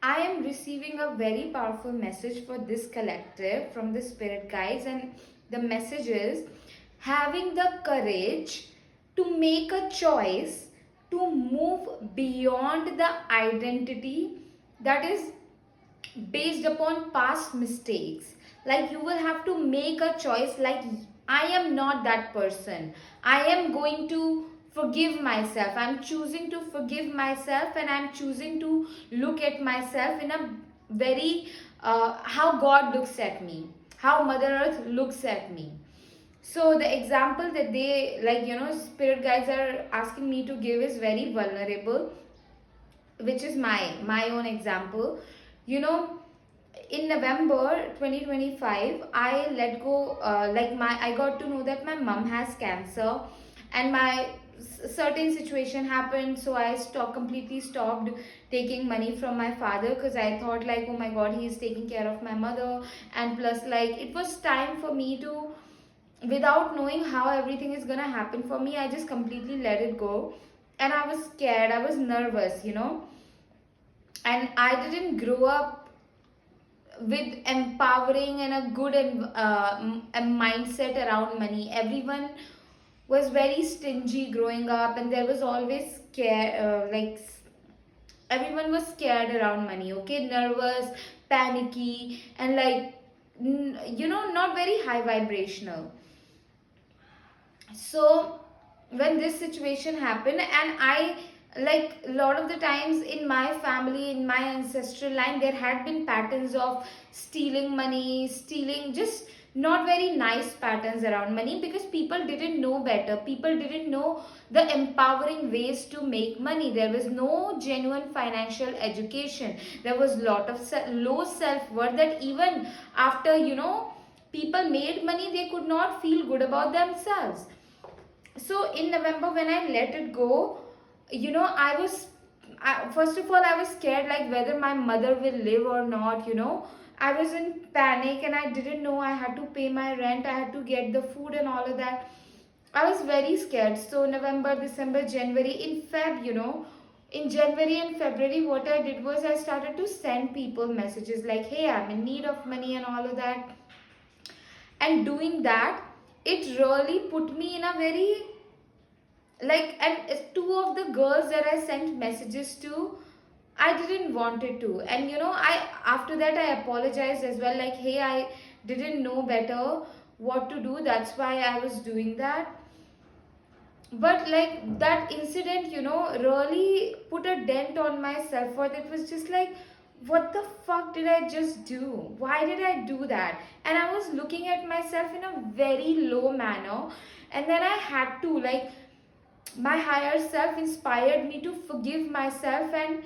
I am receiving a very powerful message for this collective from the spirit guides, and the message is having the courage to make a choice to move beyond the identity that is based upon past mistakes. Like, you will have to make a choice, like, I am not that person. I am going to forgive myself. I'm choosing to forgive myself, and I'm choosing to look at myself in a very how God looks at me, how Mother Earth looks at me. So the example that they, like, spirit guides are asking me to give is very vulnerable, which is my own example. you know in November 2025, I let go, like, my I got to know that my mom has cancer, and my certain situation happened, so I completely stopped taking money from my father, because I thought, like, oh my god, he is taking care of my mother. And plus, like, it was time for me to, without knowing how everything is gonna happen for me, I just completely let it go. And I was scared, I was nervous. And I didn't grow up with empowering and a good a mindset around money. Everyone was very stingy growing up, and there was always everyone was scared around money, okay, nervous, panicky, and, like, not very high vibrational. So when this situation happened, and I, like, a lot of the times in my family, in my ancestral line, there had been patterns of stealing money, stealing, just not very nice patterns around money, because people didn't know better, people didn't know the empowering ways to make money. There was no genuine financial education. There was lot of low self worth, that even after, people made money, they could not feel good about themselves. So in November, when I let it go, first of all, I was scared, like, whether my mother will live or not. I was in panic, and I didn't know I had to pay my rent, I had to get the food and all of that. I was very scared. So November, December, January, in January and February, what I did was I started to send people messages like, hey, I'm in need of money and all of that. And doing that, it really put me in a very, like, and two of the girls that I sent messages to, I didn't want it to. And I, after that, I apologized as well, like, hey, I didn't know better what to do, that's why I was doing that. But, like, that incident, really put a dent on my self-worth. It was just like, what the fuck did I just do? Why did I do that? And I was looking at myself in a very low manner. And then I had to, like, my higher self inspired me to forgive myself, and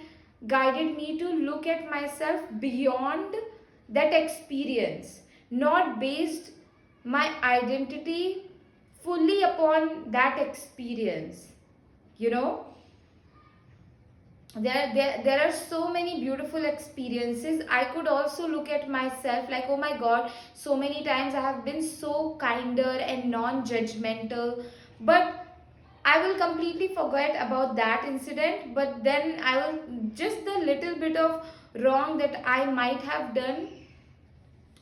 guided me to look at myself beyond that experience, not based my identity fully upon that experience. You know, there are so many beautiful experiences. I could also look at myself like, oh my god, so many times I have been so kinder and non-judgmental, but I will completely forget about that incident. But then I will, just the little bit of wrong that I might have done.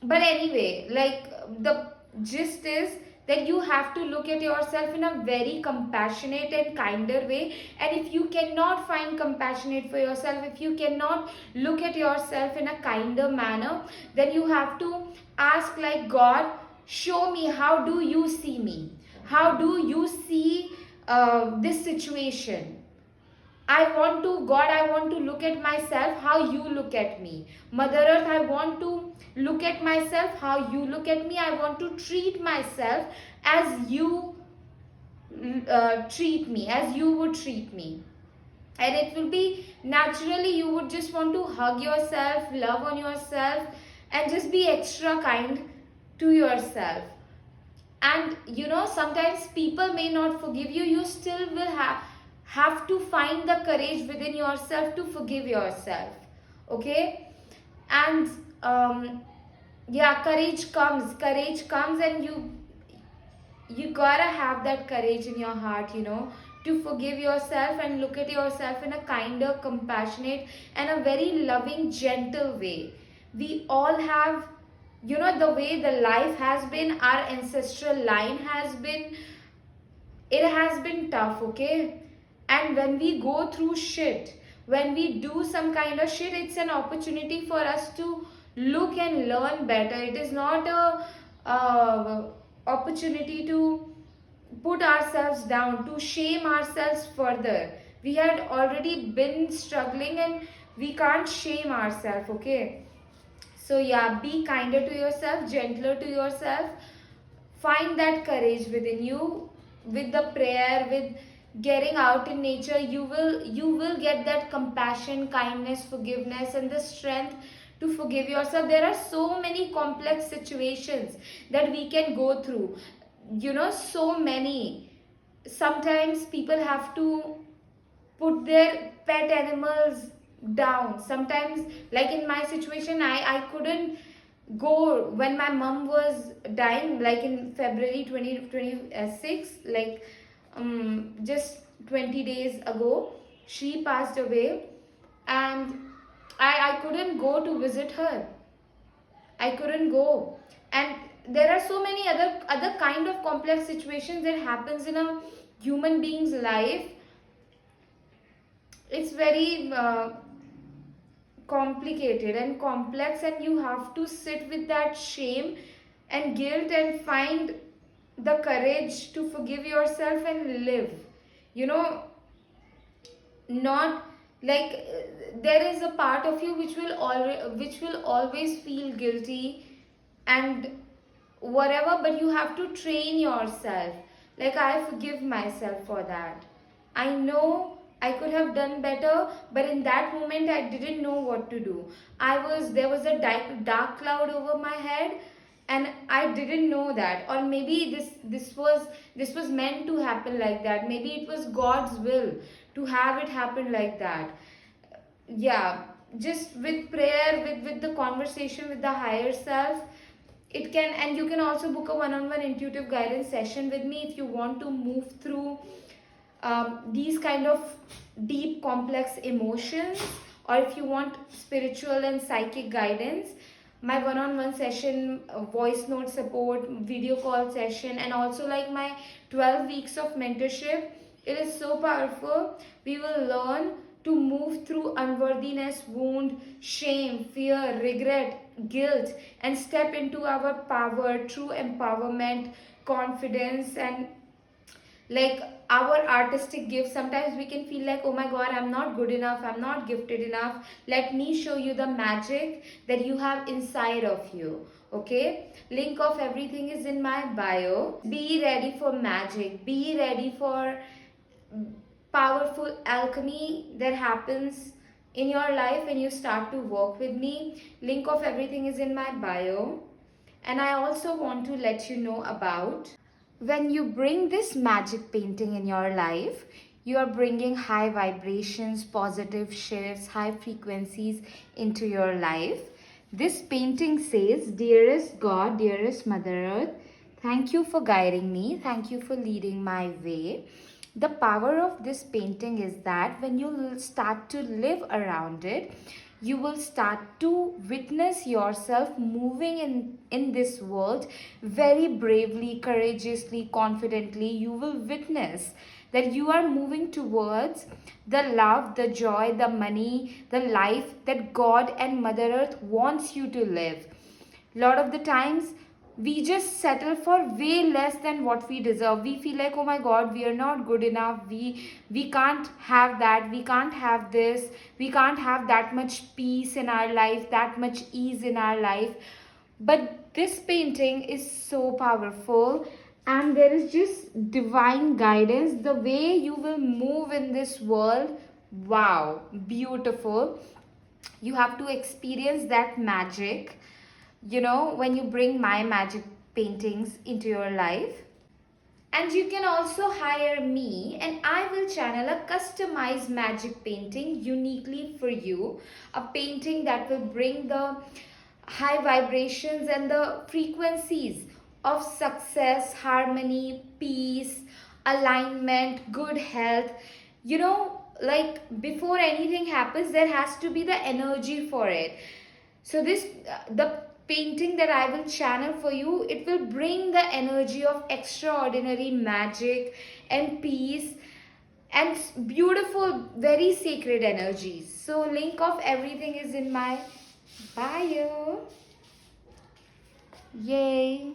But anyway, like, the gist is that you have to look at yourself in a very compassionate and kinder way. And if you cannot find compassionate for yourself, if you cannot look at yourself in a kinder manner, then you have to ask, like, God, show me, how do you see me? How do you see this situation? God, I want to look at myself how you look at me. Mother Earth, I want to look at myself how you look at me. I want to treat myself as you treat me, as you would treat me. And it will be naturally, you would just want to hug yourself, love on yourself, and just be extra kind to yourself. And sometimes people may not forgive you, you still will have to find the courage within yourself to forgive yourself. Okay. And yeah, courage comes, and you gotta have that courage in your heart, to forgive yourself and look at yourself in a kinder, compassionate, and a very loving, gentle way. We all have, the way the life has been, our ancestral line has been, it has been tough, okay? And when we go through shit, when we do some kind of shit, it's an opportunity for us to look and learn better. It is not a opportunity to put ourselves down, to shame ourselves further. We had already been struggling and we can't shame ourselves, okay? So yeah, be kinder to yourself, gentler to yourself. Find that courage within you. With the prayer, with getting out in nature, you will get that compassion, kindness, forgiveness, and the strength to forgive yourself. There are so many complex situations that we can go through, so many. Sometimes people have to put their pet animals down. Sometimes, like in my situation, I couldn't go when my mom was dying, like in February 2026, like just 20 days ago she passed away. And I couldn't go to visit her. I couldn't go. And there are so many other kind of complex situations that happens in a human being's life. It's very complicated and complex, and you have to sit with that shame and guilt and find the courage to forgive yourself and live, you know not like there is a part of you which will always feel guilty and whatever, but you have to train yourself. Like, I forgive myself for that. I know I could have done better, but in that moment I didn't know what to do. There was a dark cloud over my head, and I didn't know that. Or maybe this was meant to happen like that. Maybe it was God's will to have it happen like that. Yeah, just with prayer, with the conversation with the higher self, it can. And you can also book a one-on-one intuitive guidance session with me if you want to move through these kind of deep complex emotions, or if you want spiritual and psychic guidance. My one-on-one session, voice note support, video call session, and also like my 12 weeks of mentorship, it is so powerful. We will learn to move through unworthiness, wound, shame, fear, regret, guilt, and step into our power, true empowerment, confidence, and like our artistic gifts. Sometimes we can feel like, oh my god, I'm not good enough, I'm not gifted enough. Let me show you the magic that you have inside of you. Okay, link of everything is in my bio. Be ready for magic, be ready for powerful alchemy that happens in your life when you start to work with me. Link of everything is in my bio. And I also want to let you know about, when you bring this magic painting in your life, you are bringing high vibrations, positive shifts, high frequencies into your life. This painting says, dearest God, dearest Mother Earth, thank you for guiding me. Thank you for leading my way. The power of this painting is that when you start to live around it, you will start to witness yourself moving in this world very bravely, courageously, confidently. You will witness that you are moving towards the love, the joy, the money, the life that God and Mother Earth wants you to live. A lot of the times we just settle for way less than what we deserve. We feel like, oh my god, we are not good enough, we can't have that, we can't have this, we can't have that much peace in our life, that much ease in our life. But this painting is so powerful, and there is just divine guidance. The way you will move in this world, wow, beautiful. You have to experience that magic, when you bring my magic paintings into your life. And you can also hire me, and I will channel a customized magic painting uniquely for you. A painting that will bring the high vibrations and the frequencies of success, harmony, peace, alignment, good health. You know, like before anything happens, there has to be the energy for it. So this the painting that I will channel for you, it will bring the energy of extraordinary magic and peace and beautiful, very sacred energies. So link of everything is in my bio. Yay.